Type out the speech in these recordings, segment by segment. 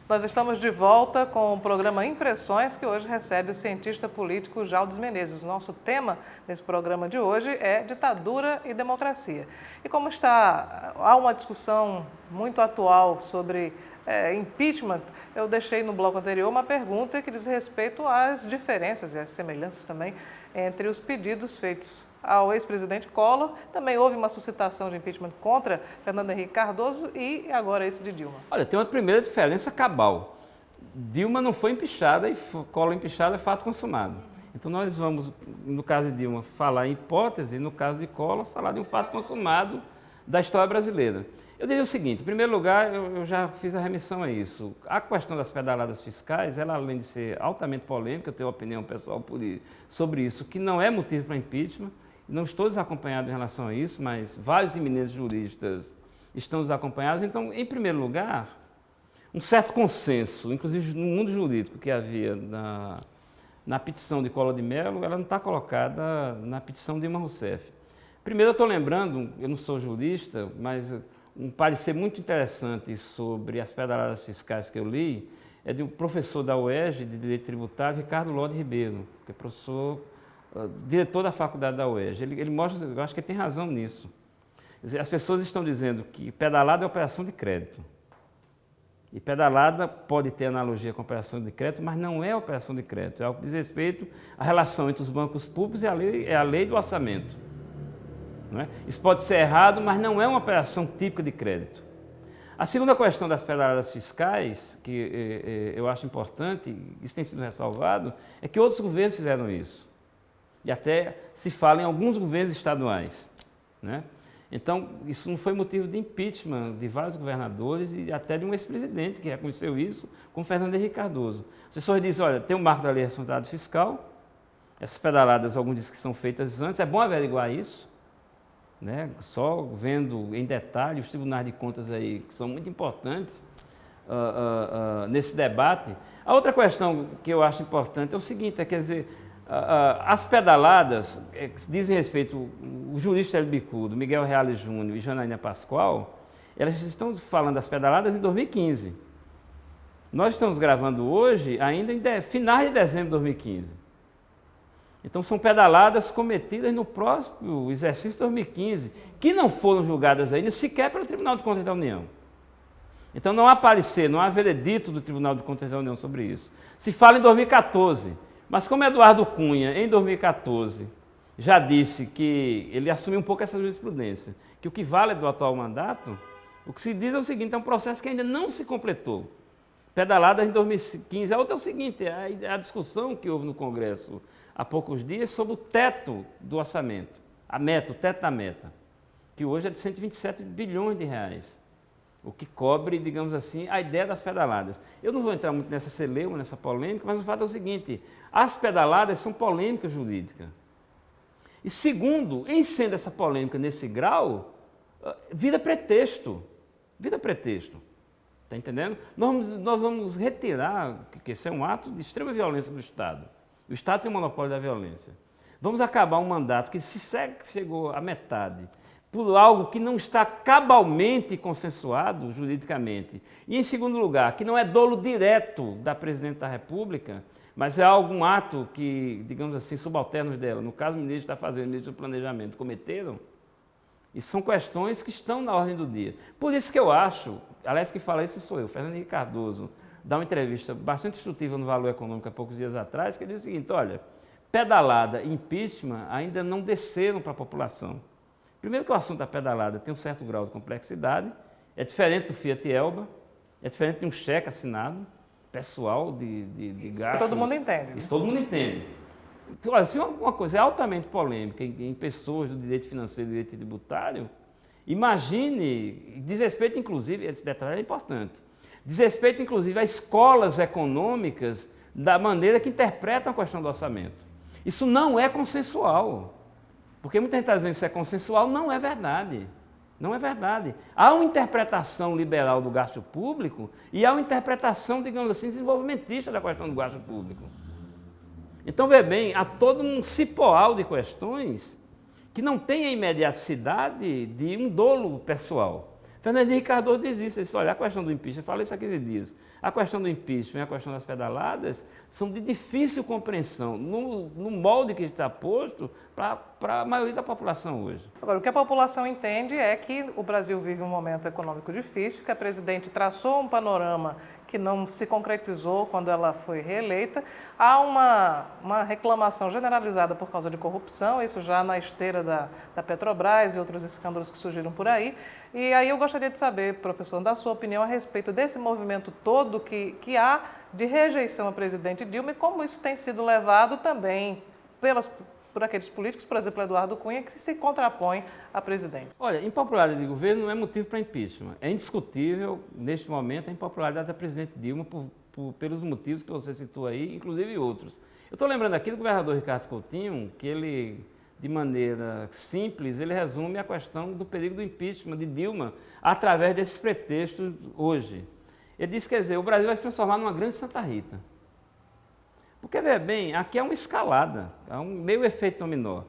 Nós estamos de volta com o programa Impressões, que hoje recebe o cientista político Jaldes Menezes. O nosso tema nesse programa de hoje é ditadura e democracia. E como há uma discussão muito atual sobre impeachment, eu deixei no bloco anterior uma pergunta que diz respeito às diferenças e às semelhanças também entre os pedidos feitos ao ex-presidente Collor. Também houve uma suscitação de impeachment contra Fernando Henrique Cardoso e agora esse de Dilma. Olha, tem uma primeira diferença cabal. Dilma não foi empichada e Collor empichado é fato consumado. Então nós vamos, no caso de Dilma, falar em hipótese, no caso de Collor, falar de um fato consumado da história brasileira. Eu diria o seguinte, em primeiro lugar, eu já fiz a remissão a isso. A questão das pedaladas fiscais, ela além de ser altamente polêmica, eu tenho uma opinião pessoal sobre isso, que não é motivo para impeachment. Não estou desacompanhado em relação a isso, mas vários eminentes juristas estão desacompanhados. Então, em primeiro lugar, um certo consenso, inclusive no mundo jurídico que havia na petição de Collor de Mello, ela não está colocada na petição de Dilma Rousseff. Primeiro, eu estou lembrando, eu não sou jurista, mas um parecer muito interessante sobre as pedaladas fiscais que eu li é de um professor da UERJ de Direito Tributário, Ricardo Lode Ribeiro, que é professor, diretor da faculdade da UERJ. Ele mostra, eu acho que ele tem razão nisso. Quer dizer, as pessoas estão dizendo que pedalada é operação de crédito. E pedalada pode ter analogia com operação de crédito, mas não é operação de crédito. É algo que diz respeito à relação entre os bancos públicos e a lei do orçamento. Não é? Isso pode ser errado, mas não é uma operação típica de crédito. A segunda questão das pedaladas fiscais, que eu acho importante, isso tem sido ressalvado, é que outros governos fizeram isso. E até se fala em alguns governos estaduais. Né? Então, isso não foi motivo de impeachment de vários governadores e até de um ex-presidente que reconheceu isso, como Fernando Henrique Cardoso. As pessoas dizem, olha, tem o marco da lei de responsabilidade fiscal, essas pedaladas, alguns dizem que são feitas antes, é bom averiguar isso, né? Só vendo em detalhe os tribunais de contas aí, que são muito importantes nesse debate. A outra questão que eu acho importante é o seguinte, quer dizer, as pedaladas, que dizem respeito, o jurista Hélio Bicudo, Miguel Reale Júnior e Janaína Pascoal, elas estão falando das pedaladas em 2015. Nós estamos gravando hoje ainda em finais de dezembro de 2015. Então são pedaladas cometidas no próximo exercício de 2015, que não foram julgadas ainda sequer pelo Tribunal de Contas da União. Então não há parecer, não há veredito do Tribunal de Contas da União sobre isso. Se fala em 2014. Mas como Eduardo Cunha, em 2014, já disse que ele assumiu um pouco essa jurisprudência, que o que vale do atual mandato, o que se diz é o seguinte, é um processo que ainda não se completou. Pedalada em 2015. A outra é o seguinte, a discussão que houve no Congresso há poucos dias sobre o teto do orçamento, o teto da meta, que hoje é de 127 bilhões de reais. O que cobre, digamos assim, a ideia das pedaladas. Eu não vou entrar muito nessa celeuma, nessa polêmica, mas o fato é o seguinte, as pedaladas são polêmicas jurídicas. E segundo, em sendo essa polêmica nesse grau, vira pretexto. Vira pretexto. Está entendendo? Nós vamos retirar, que isso é um ato de extrema violência do Estado. O Estado tem o monopólio da violência. Vamos acabar um mandato que se chegou à metade, por algo que não está cabalmente consensuado juridicamente. E, em segundo lugar, que não é dolo direto da Presidente da República, mas é algum ato que, digamos assim, subalternos dela, no caso o ministro está fazendo, o ministro do Planejamento, cometeram, e são questões que estão na ordem do dia. Por isso que eu acho, aliás, que fala isso sou eu, Fernando Henrique Cardoso, dá uma entrevista bastante instrutiva no Valor Econômico há poucos dias atrás, que ele diz o seguinte, olha, pedalada e impeachment ainda não desceram para a população. Primeiro que o assunto da pedalada tem um certo grau de complexidade, é diferente do Fiat Elba, é diferente de um cheque assinado, pessoal, de gastos. Todo mundo entende. Isso todo mundo entende. Olha, se uma coisa é altamente polêmica em pessoas do direito financeiro e direito tributário, imagine, diz respeito inclusive, esse detalhe é importante, diz respeito inclusive a escolas econômicas da maneira que interpretam a questão do orçamento. Isso não é consensual. Porque muita gente está dizendo que isso é consensual, não é verdade. Não é verdade. Há uma interpretação liberal do gasto público e há uma interpretação, digamos assim, desenvolvimentista da questão do gasto público. Então, vê bem, há todo um cipoal de questões que não tem a imediaticidade de um dolo pessoal. Fernando Henrique Cardoso diz isso, ele disse, olha, a questão do impeachment, eu falei isso há 15 dias, a questão do impeachment e a questão das pedaladas são de difícil compreensão no molde que está posto para a maioria da população hoje. Agora, o que a população entende é que o Brasil vive um momento econômico difícil, que a presidente traçou um panorama que não se concretizou quando ela foi reeleita. Há uma reclamação generalizada por causa de corrupção, isso já na esteira da Petrobras e outros escândalos que surgiram por aí. E aí eu gostaria de saber, professor, da sua opinião a respeito desse movimento todo que há de rejeição à presidente Dilma e como isso tem sido levado também por aqueles políticos, por exemplo, Eduardo Cunha, que se contrapõe à presidente. Olha, impopularidade de governo não é motivo para impeachment. É indiscutível, neste momento, a impopularidade da presidente Dilma pelos motivos que você citou aí, inclusive outros. Eu estou lembrando aqui do governador Ricardo Coutinho, que ele, de maneira simples, ele resume a questão do perigo do impeachment de Dilma através desses pretextos hoje. Ele diz, quer dizer, o Brasil vai se transformar numa grande Santa Rita. Porque, veja bem, aqui é uma escalada, é um meio efeito dominó.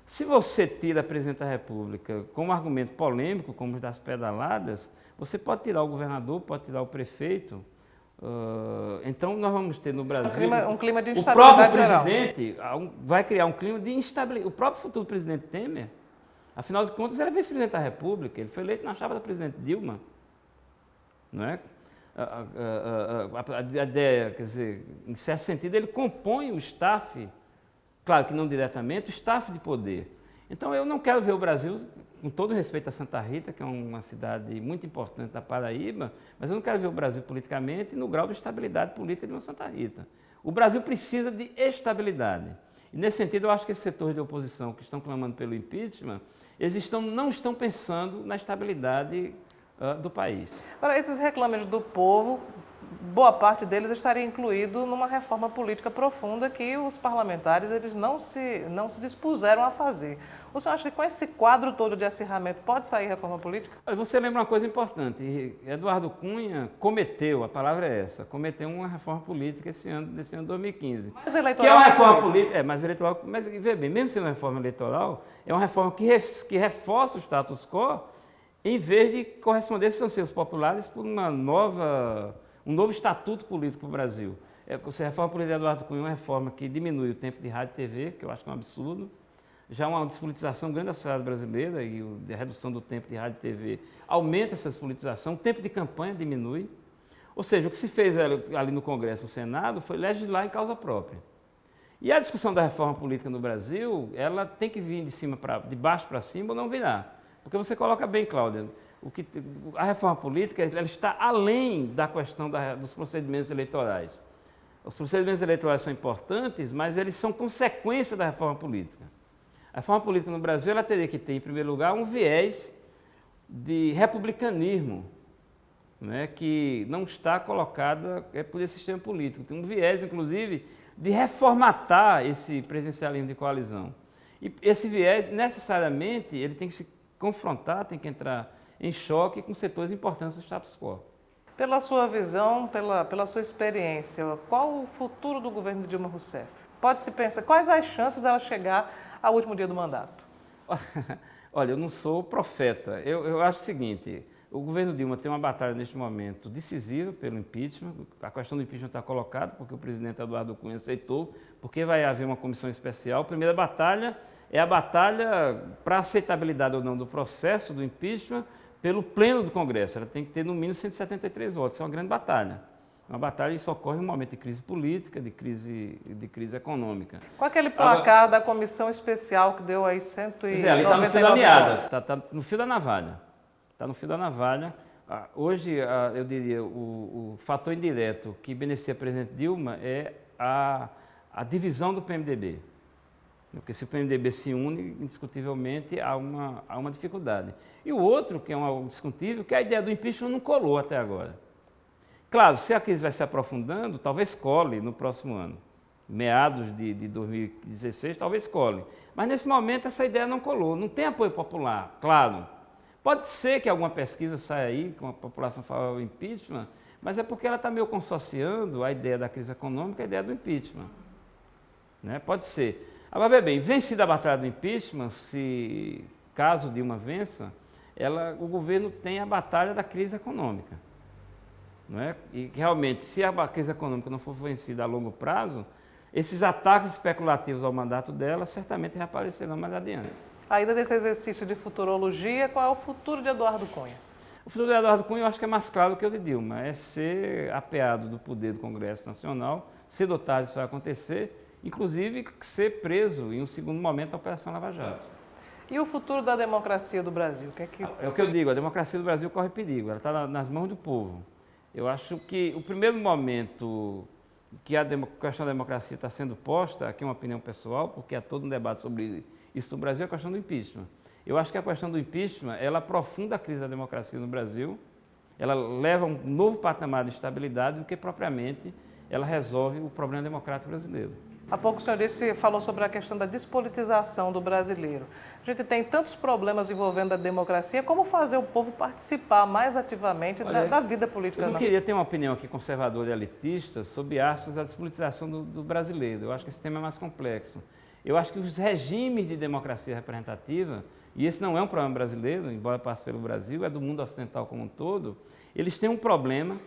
Se você tira a presidente da República como argumento polêmico, como os das pedaladas, você pode tirar o governador, pode tirar o prefeito. Então, nós vamos ter no Brasil... Um clima de instabilidade geral. O próprio presidente vai criar um clima de instabilidade. O próprio futuro presidente Temer, afinal de contas, ele é vice-presidente da República, ele foi eleito na chapa da presidente Dilma, não é? A ideia, quer dizer, em certo sentido, ele compõe o staff, claro que não diretamente, o staff de poder. Então, eu não quero ver o Brasil, com todo respeito a Santa Rita, que é uma cidade muito importante da Paraíba, mas eu não quero ver o Brasil politicamente no grau de estabilidade política de uma Santa Rita. O Brasil precisa de estabilidade. E, nesse sentido, eu acho que esses setores de oposição que estão clamando pelo impeachment, eles não estão pensando na estabilidade do país. Agora, esses reclames do povo, boa parte deles estaria incluído numa reforma política profunda que os parlamentares eles não se dispuseram a fazer. O senhor acha que com esse quadro todo de acirramento pode sair reforma política? Você lembra uma coisa importante, Eduardo Cunha cometeu, a palavra é essa, cometeu uma reforma política desse ano 2015. Mas eleitoral que é uma reforma política, mas eleitoral, mas vê bem, mesmo sendo uma reforma eleitoral, é uma reforma que reforça o status quo, em vez de corresponder aos anseios populares por um novo estatuto político para o Brasil. A reforma política de Eduardo Cunha é uma reforma que diminui o tempo de rádio e TV, que eu acho que é um absurdo. Já uma despolitização grande da sociedade brasileira e a redução do tempo de rádio e TV aumenta essa despolitização, o tempo de campanha diminui. Ou seja, o que se fez ali no Congresso e no Senado foi legislar em causa própria. E a discussão da reforma política no Brasil, ela tem que vir de baixo para cima ou não virá. Porque você coloca bem, Cláudia, a reforma política ela está além da questão dos procedimentos eleitorais. Os procedimentos eleitorais são importantes, mas eles são consequência da reforma política. A reforma política no Brasil ela teria que ter, em primeiro lugar, um viés de republicanismo, né, que não está colocada por esse sistema político. Tem um viés, inclusive, de reformatar esse presidencialismo de coalizão. E esse viés, necessariamente, ele tem que se confrontar, tem que entrar em choque com setores importantes do status quo. Pela sua visão, pela sua experiência, qual o futuro do governo de Dilma Rousseff? Pode-se pensar, quais as chances dela chegar ao último dia do mandato? Olha, eu não sou profeta. Eu acho o seguinte, o governo Dilma tem uma batalha neste momento decisiva pelo impeachment. A questão do impeachment está colocada porque o presidente Eduardo Cunha aceitou, porque vai haver uma comissão especial. A primeira batalha é a batalha para a aceitabilidade ou não do processo do impeachment pelo pleno do Congresso. Ela tem que ter no mínimo 173 votos. Isso é uma grande batalha. Uma batalha que só ocorre em um momento de crise política, de crise econômica. Com aquele placar da comissão especial que deu aí 199 ali está no fio da meada, está no fio da navalha. Está no fio da navalha. Hoje, eu diria, o fator indireto que beneficia a presidente Dilma é a divisão do PMDB. Porque se o PMDB se une, indiscutivelmente há uma dificuldade. E o outro, que é algo discutível, que a ideia do impeachment não colou até agora. Claro, se a crise vai se aprofundando, talvez cole no próximo ano. Meados de 2016, talvez cole. Mas nesse momento essa ideia não colou, não tem apoio popular, claro. Pode ser que alguma pesquisa saia aí com a população favorável ao impeachment, mas é porque ela está meio consociando a ideia da crise econômica à ideia do impeachment. Né? Pode ser. Agora, veja bem, vencida a batalha do impeachment, caso Dilma vença, o governo tem a batalha da crise econômica. Não é? E realmente, se a crise econômica não for vencida a longo prazo, esses ataques especulativos ao mandato dela certamente reaparecerão mais adiante. Ainda desse exercício de futurologia, qual é o futuro de Eduardo Cunha? O futuro de Eduardo Cunha eu acho que é mais claro do que o de Dilma, é ser apeado do poder do Congresso Nacional, cedo ou tarde isso vai acontecer, inclusive ser preso em um segundo momento da Operação Lava Jato. E o futuro da democracia do Brasil? É o que eu digo, a democracia do Brasil corre perigo, ela está nas mãos do povo. Eu acho que o primeiro momento que a questão da democracia está sendo posta, aqui é uma opinião pessoal, porque há todo um debate sobre isso no Brasil, é a questão do impeachment. Eu acho que a questão do impeachment, ela aprofunda a crise da democracia no Brasil, ela leva a um novo patamar de estabilidade do que propriamente ela resolve o problema democrático brasileiro. Há pouco o senhor falou sobre a questão da despolitização do brasileiro. A gente tem tantos problemas envolvendo a democracia, como fazer o povo participar mais ativamente da vida política nacional? Eu não nacional? queria ter uma opinião aqui conservadora e elitista sobre aspas a despolitização do brasileiro. Eu acho que esse tema é mais complexo. Eu acho que os regimes de democracia representativa, e esse não é um problema brasileiro, embora passe pelo Brasil, é do mundo ocidental como um todo, eles têm um problema.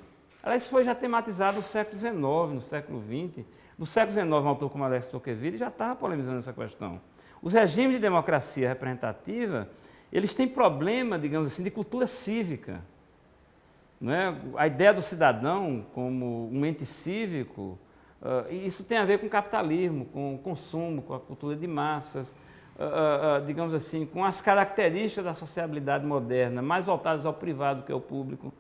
Aliás, isso foi já tematizado no século XIX, no século XX. No século XIX, um autor como Alex Tocqueville já estava polemizando essa questão. Os regimes de democracia representativa, eles têm problema, digamos assim, de cultura cívica. Não é? A ideia do cidadão como um ente cívico, isso tem a ver com capitalismo, com o consumo, com a cultura de massas, digamos assim, com as características da sociabilidade moderna, mais voltadas ao privado que ao público.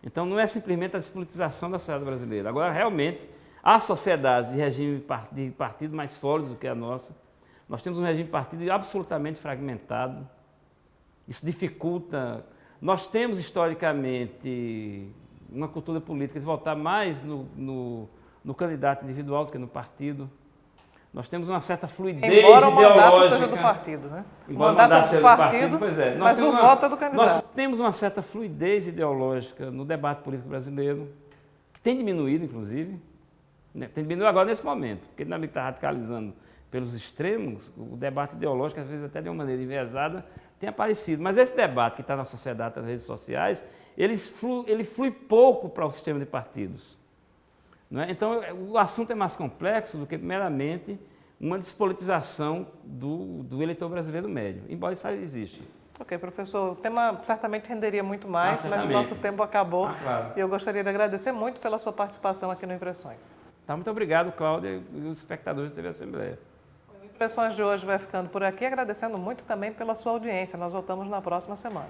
Então, não é simplesmente a despolitização da sociedade brasileira. Agora, realmente, há sociedades de regime de partido mais sólidos do que a nossa. Nós temos um regime de partido absolutamente fragmentado. Isso dificulta. Nós temos, historicamente, uma cultura política de votar mais no candidato individual do que no partido. Nós temos uma certa fluidez ideológica. Embora o mandato seja do partido, né? O mandato seja do partido, pois é. Mas o voto é do candidato. Nós temos uma certa fluidez ideológica no debate político brasileiro, que tem diminuído, inclusive. Tem diminuído agora nesse momento, porque ele está radicalizando pelos extremos, o debate ideológico, às vezes até de uma maneira enviesada, tem aparecido. Mas esse debate que está na sociedade, nas redes sociais, ele flui pouco para o sistema de partidos. Não é? Então, o assunto é mais complexo do que, meramente, uma despolitização do eleitor brasileiro médio, embora isso exista. Ok, professor, o tema certamente renderia muito mais, mas o nosso tempo acabou. Claro. E eu gostaria de agradecer muito pela sua participação aqui no Impressões. Tá, muito obrigado, Cláudia, e os espectadores da TV Assembleia. O Impressões de hoje vai ficando por aqui, agradecendo muito também pela sua audiência. Nós voltamos na próxima semana.